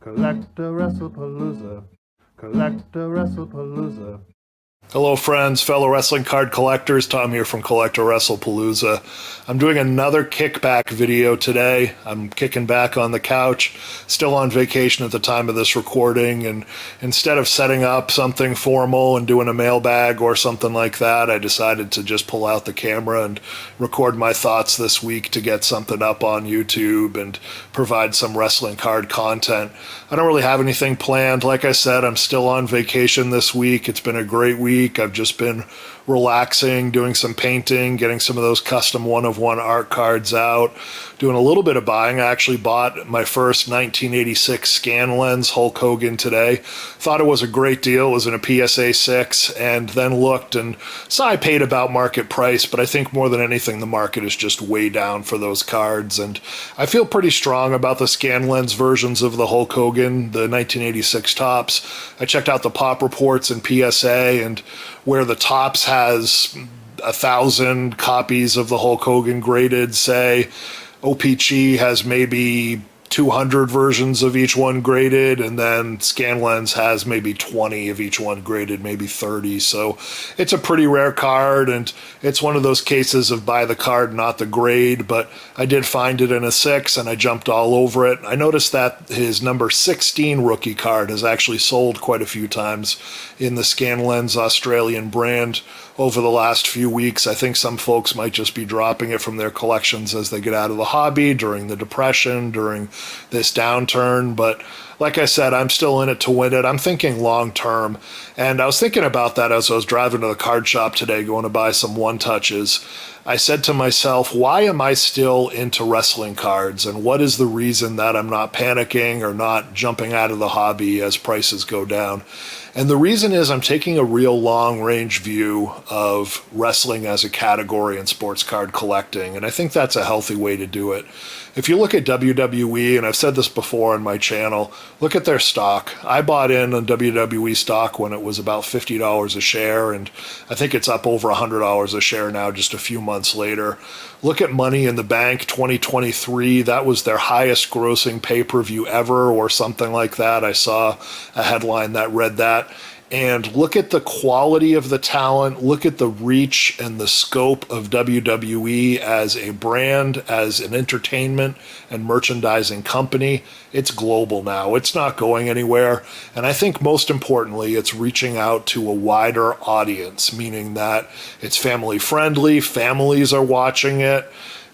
CollectAWrestlePalooza. CollectAWrestlePalooza. Hello friends, fellow wrestling card collectors, Tom here from CollectAWrestlePalooza. I'm doing another kickback video today. I'm kicking back on the couch, still on vacation at the time of this recording, and instead of setting up something formal and doing a mailbag or something like that, I decided to just pull out the camera and record my thoughts this week to get something up on YouTube and provide some wrestling card content. I don't really have anything planned. Like I said, I'm still on vacation this week. It's been a great week. I've just been relaxing, doing some painting, getting some of those custom one-of-one art cards out, doing a little bit of buying. I actually bought my first 1986 scan lens Hulk Hogan today. Thought it was a great deal. It was in a PSA 6, and then looked and saw I paid about market price, but I think more than anything the market is just way down for those cards, and I feel pretty strong about the scan lens versions of the Hulk Hogan, the 1986 tops. I checked out the pop reports in PSA, and where the tops has 1,000 copies of the Hulk Hogan graded, say, OPC has maybe 200 versions of each one graded, and then Scanlens has maybe 20 of each one graded, maybe 30. So it's a pretty rare card, and it's one of those cases of buy the card, not the grade, but I did find it in a 6, and I jumped all over it. I noticed that his number 16 rookie card has actually sold quite a few times in the Scanlens Australian brand over the last few weeks. I think some folks might just be dropping it from their collections as they get out of the hobby during the depression, during this downturn. But like I said, I'm still in it to win it. I'm thinking long term. And I was thinking about that as I was driving to the card shop today, going to buy some one-touches. I said to myself, why am I still into wrestling cards? And what is the reason that I'm not panicking or not jumping out of the hobby as prices go down? And the reason is I'm taking a real long-range view of wrestling as a category in sports card collecting, and I think that's a healthy way to do it. If you look at WWE, and I've said this before on my channel, look at their stock. I bought in on WWE stock when it was about $50 a share, and I think it's up over $100 a share now just a few months later. Look at Money in the Bank 2023. That was their highest grossing pay-per-view ever or something like that. I saw a headline that read that. And look at the quality of the talent, look at the reach and the scope of WWE as a brand, as an entertainment and merchandising company. It's global now. It's not going anywhere. And I think most importantly, it's reaching out to a wider audience, meaning that it's family friendly, families are watching it.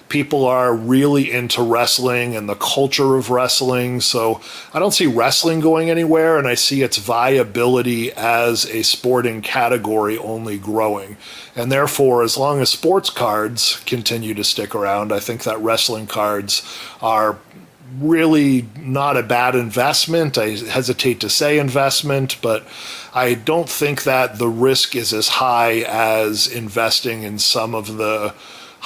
People are really into wrestling and the culture of wrestling. So I don't see wrestling going anywhere, and I see its viability as a sporting category only growing. And therefore, as long as sports cards continue to stick around, I think that wrestling cards are really not a bad investment. I hesitate to say investment, but I don't think that the risk is as high as investing in some of the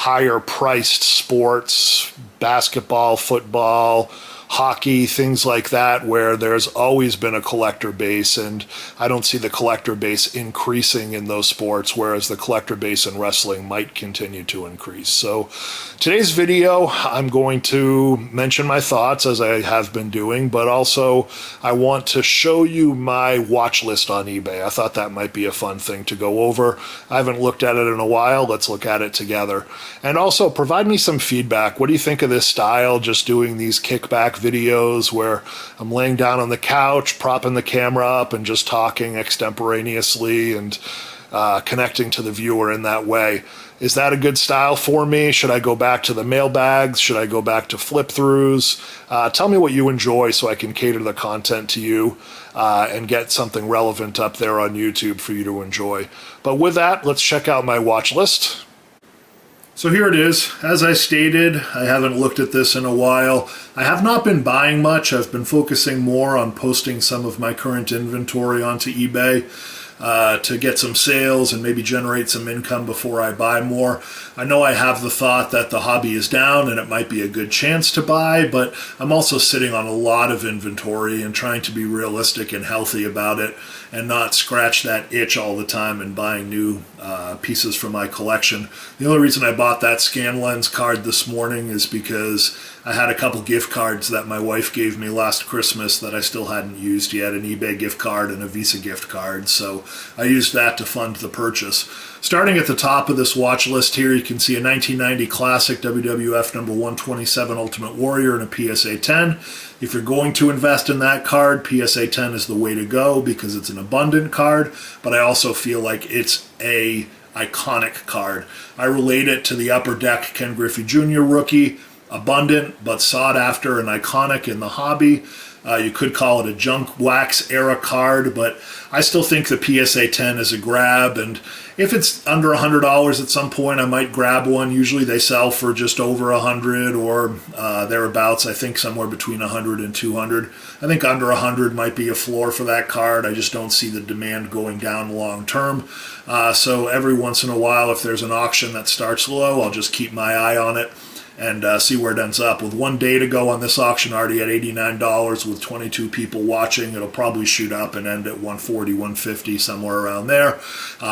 higher priced sports, basketball, football, hockey, things like that, where there's always been a collector base, and I don't see the collector base increasing in those sports, whereas the collector base in wrestling might continue to increase. So today's video, I'm going to mention my thoughts as I have been doing, but also I want to show you my watch list on eBay. I thought that might be a fun thing to go over. I haven't looked at it in a while. Let's look at it together. And also provide me some feedback. What do you think of this style, just doing these kickback videos where I'm laying down on the couch, propping the camera up, and just talking extemporaneously and connecting to the viewer in that way? Is that a good style for me? Should I go back to the mailbags? Should I go back to flip-throughs? Tell me what you enjoy so I can cater the content to you and get something relevant up there on YouTube for you to enjoy. But with that, let's check out my watch list. So here it is. As I stated, I haven't looked at this in a while. I have not been buying much. I've been focusing more on posting some of my current inventory onto eBay to get some sales and maybe generate some income before I buy more. I know I have the thought that the hobby is down and it might be a good chance to buy, but I'm also sitting on a lot of inventory and trying to be realistic and healthy about it and not scratch that itch all the time and buying new pieces for my collection. The only reason I bought that scan lens card this morning is because I had a couple gift cards that my wife gave me last Christmas that I still hadn't used yet, an eBay gift card and a Visa gift card, so I used that to fund the purchase. Starting at the top of this watch list here, you can see a 1990 classic WWF number 127 Ultimate Warrior and a PSA 10. If you're going to invest in that card, PSA 10 is the way to go because it's an abundant card, but I also feel like it's a iconic card. I relate it to the Upper Deck Ken Griffey Jr. rookie. Abundant, but sought after and iconic in the hobby. You could call it a junk wax era card, but I still think the PSA 10 is a grab, and if it's under $100 at some point, I might grab one. Usually they sell for just over $100 or thereabouts. I think somewhere between $100 and $200. I think under $100 might be a floor for that card. I just don't see the demand going down long term. So every once in a while, if there's an auction that starts low, I'll just keep my eye on it and see where it ends up. With 1 day to go on this auction, already at $89 with 22 people watching, it'll probably shoot up and end at $140, $150, somewhere around there,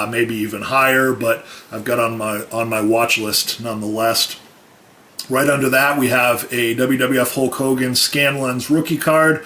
maybe even higher, but I've got on my watch list nonetheless. Right under that, we have a WWF Hulk Hogan Scanlens rookie card.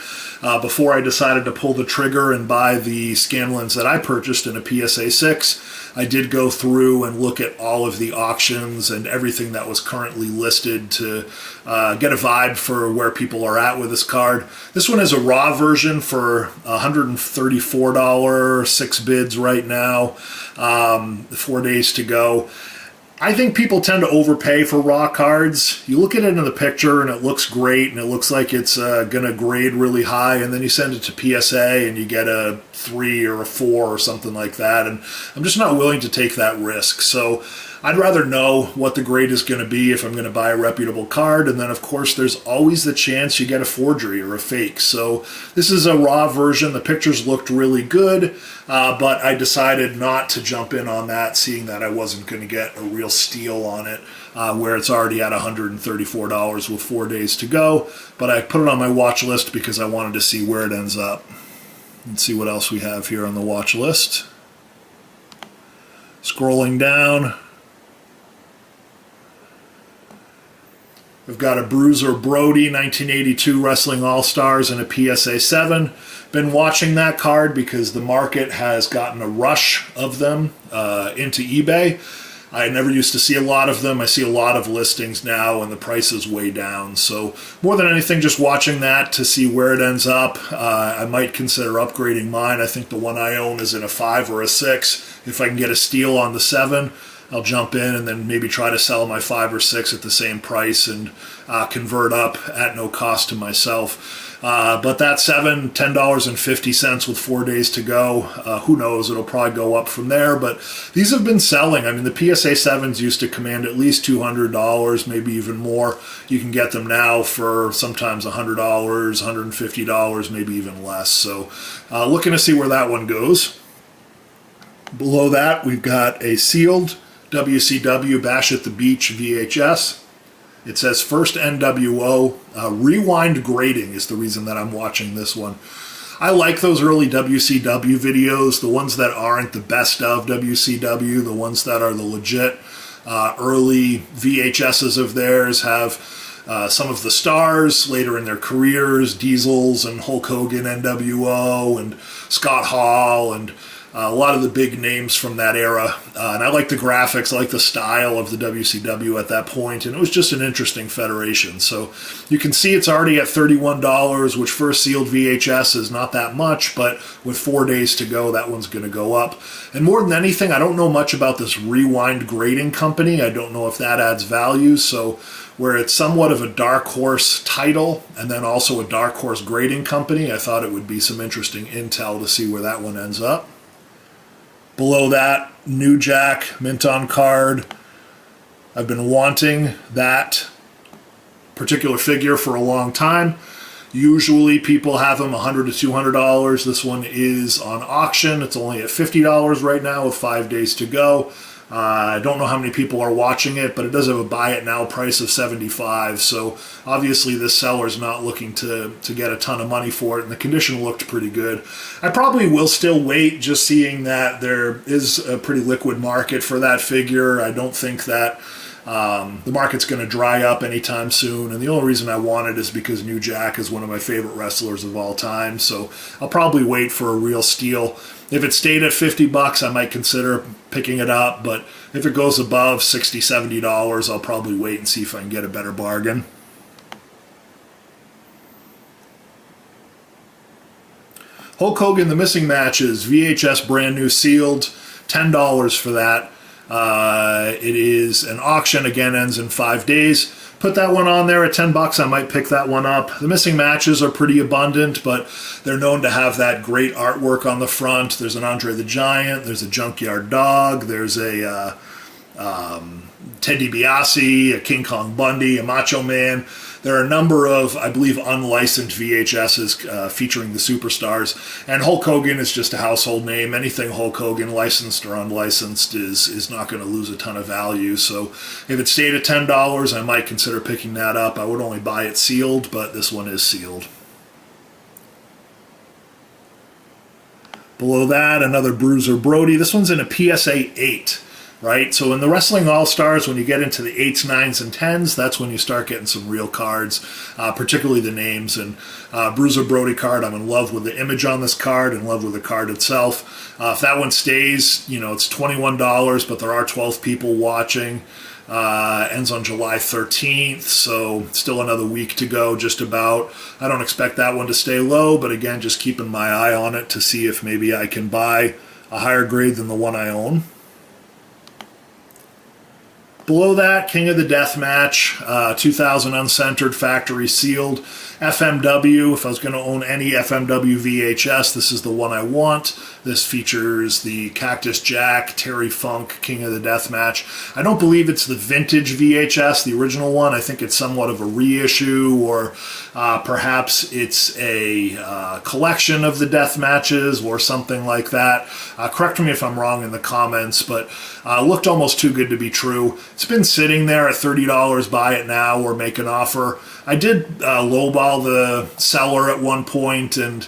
Before I decided to pull the trigger and buy the Scanlens that I purchased in a PSA 6, I did go through and look at all of the auctions and everything that was currently listed to get a vibe for where people are at with this card. This one is a raw version for $134, 6 bids right now, 4 days to go. I think people tend to overpay for raw cards. You look at it in the picture and it looks great and it looks like it's going to grade really high, and then you send it to PSA and you get a 3 or a 4 or something like that, and I'm just not willing to take that risk. So I'd rather know what the grade is going to be if I'm going to buy a reputable card, and then of course there's always the chance you get a forgery or a fake. So this is a raw version. The pictures looked really good, but I decided not to jump in on that, seeing that I wasn't going to get a real steal on it, where it's already at $134 with 4 days to go. But I put it on my watch list because I wanted to see where it ends up. Let's see what else we have here on the watch list. Scrolling down, we've got a Bruiser Brody 1982 Wrestling All-Stars and a PSA 7. Been watching that card because the market has gotten a rush of them into eBay. I never used to see a lot of them. I see a lot of listings now, and the price is way down. So more than anything, just watching that to see where it ends up. I might consider upgrading mine. I think the one I own is in a 5 or a 6. If I can get a steal on the 7, I'll jump in and then maybe try to sell my 5 or 6 at the same price and convert up at no cost to myself. But that 7, $10.50 with 4 days to go. Who knows? It'll probably go up from there. But these have been selling. I mean, the PSA 7s used to command at least $200, maybe even more. You can get them now for sometimes $100, $150, maybe even less. So looking to see where that one goes. Below that, we've got a sealed WCW Bash at the Beach VHS. It says First NWO. Rewind grading is the reason that I'm watching this one. I like those early WCW videos, the ones that aren't the best of WCW, the ones that are the legit early VHSs of theirs have some of the stars later in their careers, Diesels and Hulk Hogan NWO and Scott Hall and a lot of the big names from that era, and I like the graphics, I like the style of the WCW at that point, and it was just an interesting federation. So you can see it's already at $31, which for a sealed VHS is not that much, but with 4 days to go, that one's going to go up. And more than anything, I don't know much about this Rewind grading company. I don't know if that adds value, so where it's somewhat of a dark horse title and then also a dark horse grading company, I thought it would be some interesting intel to see where that one ends up. Below that, New Jack, mint on card. I've been wanting that particular figure for a long time. Usually people have them $100 to $200. This one is on auction. It's only at $50 right now with 5 days to go. I don't know how many people are watching it, but it does have a buy it now price of $75. So obviously this seller's not looking to get a ton of money for it, and the condition looked pretty good. I probably will still wait, just seeing that there is a pretty liquid market for that figure. I don't think that The market's going to dry up anytime soon, and the only reason I want it is because New Jack is one of my favorite wrestlers of all time, so I'll probably wait for a real steal. If it stayed at $50, I might consider picking it up, but if it goes above $60, $70, I'll probably wait and see if I can get a better bargain. Hulk Hogan, The Missing Matches, VHS brand new sealed, $10 for that. It is an auction, again, ends in 5 days. Put that one on there at $10, I might pick that one up. The missing matches are pretty abundant, but they're known to have that great artwork on the front. There's an Andre the Giant, there's a Junkyard Dog, there's a Ted DiBiase, a King Kong Bundy, a Macho Man. There are a number of, I believe, unlicensed VHSs featuring the superstars. And Hulk Hogan is just a household name. Anything Hulk Hogan, licensed or unlicensed, is not going to lose a ton of value. So if it stayed at $10, I might consider picking that up. I would only buy it sealed, but this one is sealed. Below that, another Bruiser Brody. This one's in a PSA 8. Right, so in the Wrestling All-Stars, when you get into the 8s, 9s, and 10s, that's when you start getting some real cards, particularly the names. And Bruiser Brody card, I'm in love with the image on this card, in love with the card itself. If that one stays, it's $21, but there are 12 people watching. Ends on July 13th, so still another week to go, just about. I don't expect that one to stay low, but again, just keeping my eye on it to see if maybe I can buy a higher grade than the one I own. Below that, King of the Death Match, 2000 uncentered, factory sealed. FMW, if I was going to own any FMW VHS, this is the one I want. This features the Cactus Jack, Terry Funk, King of the Death Match. I don't believe it's the vintage VHS, the original one. I think it's somewhat of a reissue, or perhaps it's a collection of the death matches or something like that. Correct me if I'm wrong in the comments, but looked almost too good to be true. It's been sitting there at $30, buy it now or make an offer. I did lowball the seller at one point, and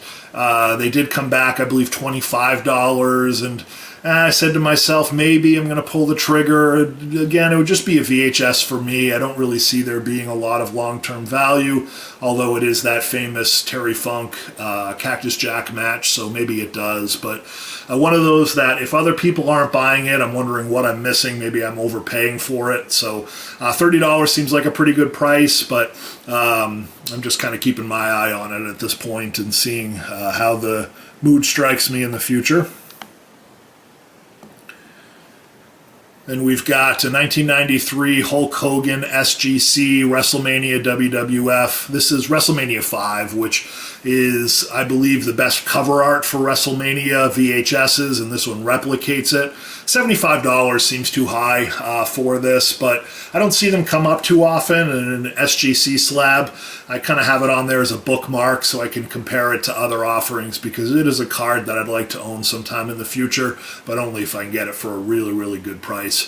they did come back, I believe, $25, and I said to myself, maybe I'm going to pull the trigger. Again, it would just be a VHS for me. I don't really see there being a lot of long-term value, although it is that famous Terry Funk Cactus Jack match, so maybe it does. But one of those that if other people aren't buying it, I'm wondering what I'm missing. Maybe I'm overpaying for it. So $30 seems like a pretty good price, but I'm just kind of keeping my eye on it at this point and seeing how the mood strikes me in the future. And we've got a 1993 Hulk Hogan SGC WrestleMania WWF. This is WrestleMania 5, which is, I believe, the best cover art for WrestleMania VHSs, and this one replicates it. $75 seems too high for this, but I don't see them come up too often. And an SGC slab, I kind of have it on there as a bookmark so I can compare it to other offerings, because it is a card that I'd like to own sometime in the future, but only if I can get it for a really, really good price.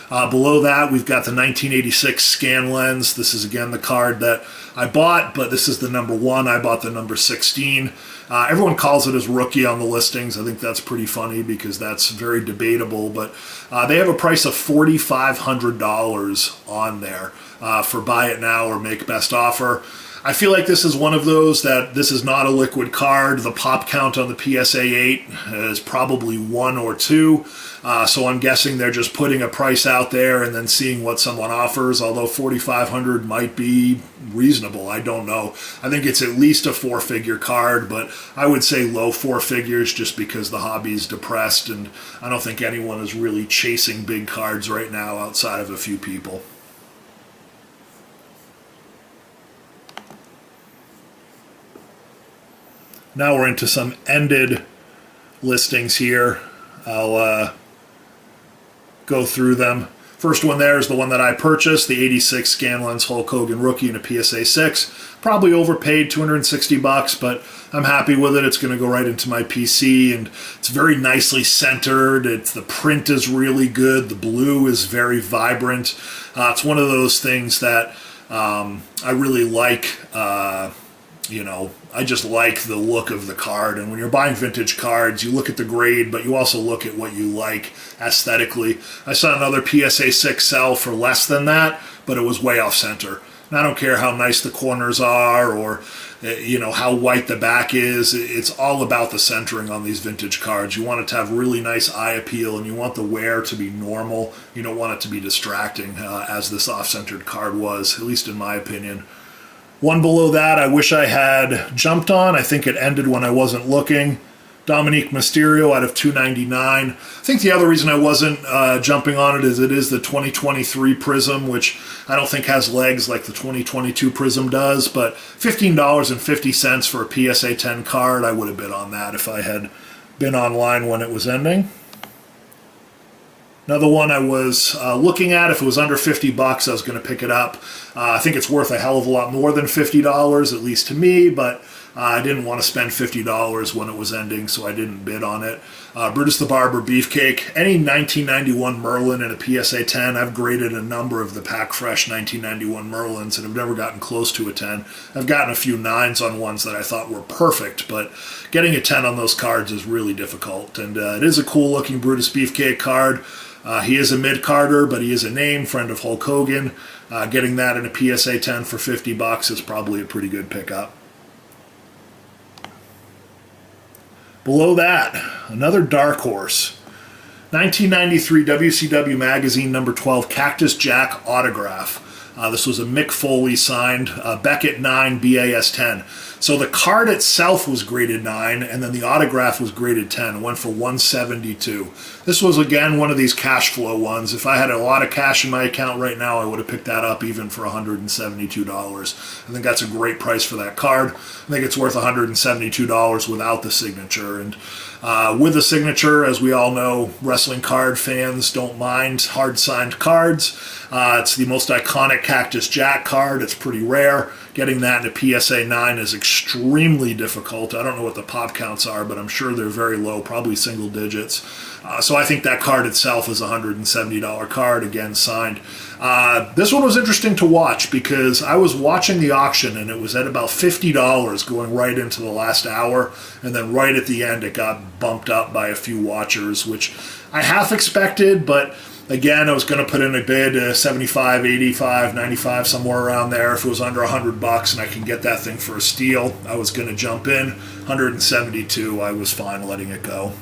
Below that, we've got the 1986 Scan Lens. This is, again, the card that I bought, but this is the number 1. I bought the number 16. Everyone calls it as rookie on the listings. I think that's pretty funny because that's very debatable, but they have a price of $4,500 on there for buy it now or make best offer. I feel like this is one of those that this is not a liquid card. The pop count on the PSA 8 is probably 1 or 2. So I'm guessing they're just putting a price out there and then seeing what someone offers, although $4,500 might be reasonable. I don't know. I think it's at least a 4-figure card, but I would say low 4 figures just because the hobby's depressed, and I don't think anyone is really chasing big cards right now outside of a few people. Now we're into some ended listings here. I'll go through them. First one there is the one that I purchased, the 86 Scan Lens Hulk Hogan rookie in a PSA 6. Probably overpaid, $260, but I'm happy with it. It's going to go right into my PC, and it's very nicely centered. The print is really good. The blue is very vibrant. It's one of those things that I really like. you know, I just like the look of the card. And when you're buying vintage cards, you look at the grade, but you also look at what you like aesthetically. I saw another PSA 6 sell for less than that, but it was way off center. And I don't care how nice the corners are or, you know, how white the back is. It's all about the centering on these vintage cards. You want it to have really nice eye appeal, and you want the wear to be normal. You don't want it to be distracting, as this off-centered card was, at least in my opinion. One below that I wish I had jumped on. I think it ended when I wasn't looking. Dominique Mysterio out of $2.99. I think the other reason I wasn't jumping on it is the 2023 Prism, which I don't think has legs like the 2022 Prism does, but $15.50 for a PSA 10 card, I would have bid on that if I had been online when it was ending. Another one I was looking at, if it was under 50 bucks, I was going to pick it up. I think it's worth a hell of a lot more than $50, at least to me, but I didn't want to spend $50 when it was ending, so I didn't bid on it. Brutus the Barber Beefcake. Any 1991 Merlin in a PSA 10, I've graded a number of the Pack Fresh 1991 Merlins, and I've never gotten close to a 10. I've gotten a few 9s on ones that I thought were perfect, but getting a 10 on those cards is really difficult. And it is a cool-looking Brutus Beefcake card. He is a mid-carder, but he is a name, friend of Hulk Hogan. Getting that in a PSA 10 for 50 bucks is probably a pretty good pickup. Below that, another dark horse. 1993 WCW Magazine number 12 Cactus Jack autograph. This was a Mick Foley signed Beckett 9 BAS 10. So the card itself was graded 9, and then the autograph was graded 10. It went for $172. This was, again, one of these cash flow ones. If I had a lot of cash in my account right now, I would have picked that up even for $172. I think that's a great price for that card. I think it's worth $172 without the signature. And with the signature, as we all know, wrestling card fans don't mind hard-signed cards. It's the most iconic Cactus Jack card. It's pretty rare. Getting that in a PSA 9 is extremely difficult. I don't know what the pop counts are, but I'm sure they're very low, probably single digits. So I think that card itself is a $170 card, again, signed. This one was interesting to watch because I was watching the auction and it was at about $50 going right into the last hour, and then right at the end it got bumped up by a few watchers, which I half expected, but again, I was going to put in a bid, 75, 85, 95, somewhere around there. If it was under 100 bucks and I can get that thing for a steal, I was going to jump in. 172, I was fine letting it go.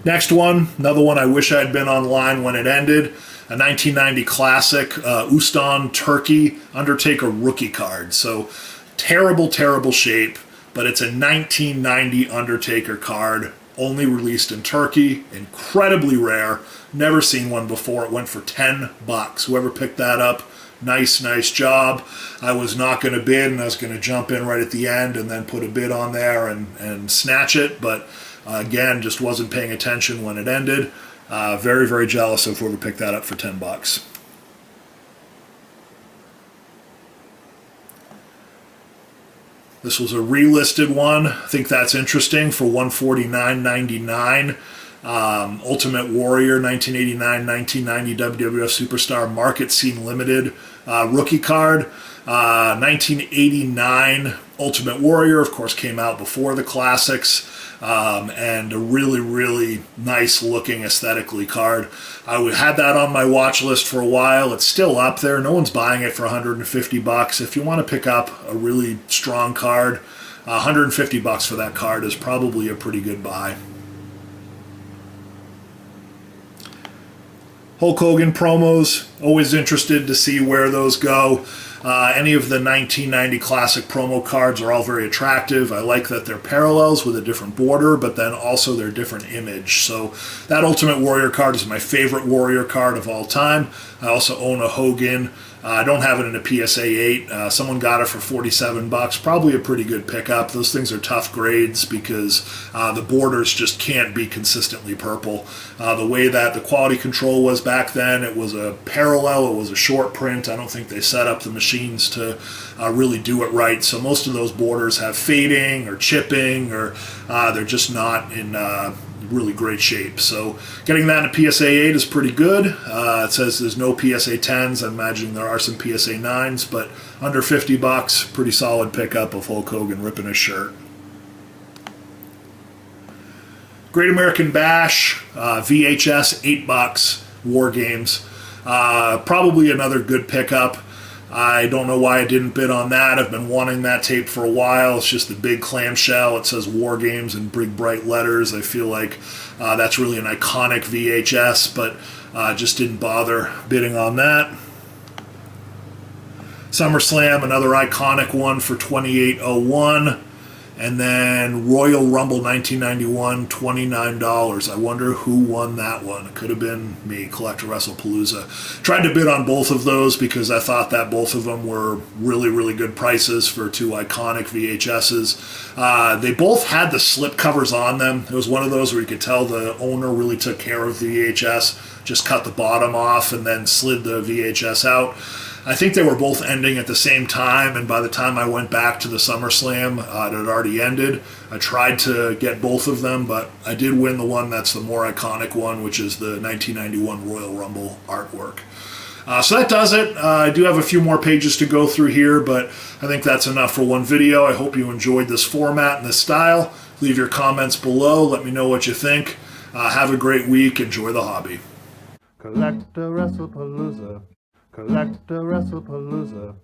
Next one, another one I wish I'd been online when it ended. A 1990 classic, Ustan Turkey Undertaker rookie card. So terrible, terrible shape, but it's a 1990 Undertaker card. Only released in Turkey, incredibly rare, never seen one before. It went for 10 bucks. Whoever picked that up, nice job. I was not going to bid, and I was going to jump in right at the end and then put a bid on there and snatch it, but again, just wasn't paying attention when it ended. Very, very jealous of whoever picked that up for 10 bucks. This was a relisted one. I think that's interesting for $149.99. Ultimate Warrior 1989-1990 WWF Superstar Market Scene Limited rookie card. 1989 Ultimate Warrior, of course, came out before the classics. And a really, really nice looking aesthetically card. I had that on my watch list for a while. It's still up there. No one's buying it for 150 bucks. If you want to pick up a really strong card, 150 bucks for that card is probably a pretty good buy. Hulk Hogan promos, always interested to see where those go. Any of the 1990 classic promo cards are all very attractive. I like that they're parallels with a different border, but then also they're different image. So that Ultimate Warrior card is my favorite Warrior card of all time. I also own a Hogan. I don't have it in a PSA 8. Someone got it for 47 bucks. Probably a pretty good pickup. Those things are tough grades because the borders just can't be consistently purple. The way that the quality control was back then, it was a parallel, it was a short print. I don't think they set up the machines to really do it right. So most of those borders have fading or chipping, or they're just not in really great shape. So getting that in a PSA 8 is pretty good. It says there's no PSA 10s. I imagine there are some PSA 9s, but under $50, pretty solid pickup of Hulk Hogan ripping his shirt. Great American Bash, VHS, $8, War Games. Probably another good pickup. I don't know why I didn't bid on that. I've been wanting that tape for a while. It's just the big clamshell. It says War Games in big bright letters. I feel like that's really an iconic VHS, but just didn't bother bidding on that. SummerSlam, another iconic one for $28.01. And then Royal Rumble 1991, $29. I wonder who won that one. It could have been me, CollectAWrestlePalooza. Tried to bid on both of those because I thought that both of them were really, really good prices for two iconic VHSs. They both had the slip covers on them. It was one of those where you could tell the owner really took care of the VHS, just cut the bottom off and then slid the VHS out. I think they were both ending at the same time, and by the time I went back to the SummerSlam, it had already ended. I tried to get both of them, but I did win the one that's the more iconic one, which is the 1991 Royal Rumble artwork. So that does it. I do have a few more pages to go through here, but I think that's enough for one video. I hope you enjoyed this format and this style. Leave your comments below. Let me know what you think. Have a great week. Enjoy the hobby. CollectAWrestlePalooza. CollectAWrestlePalooza.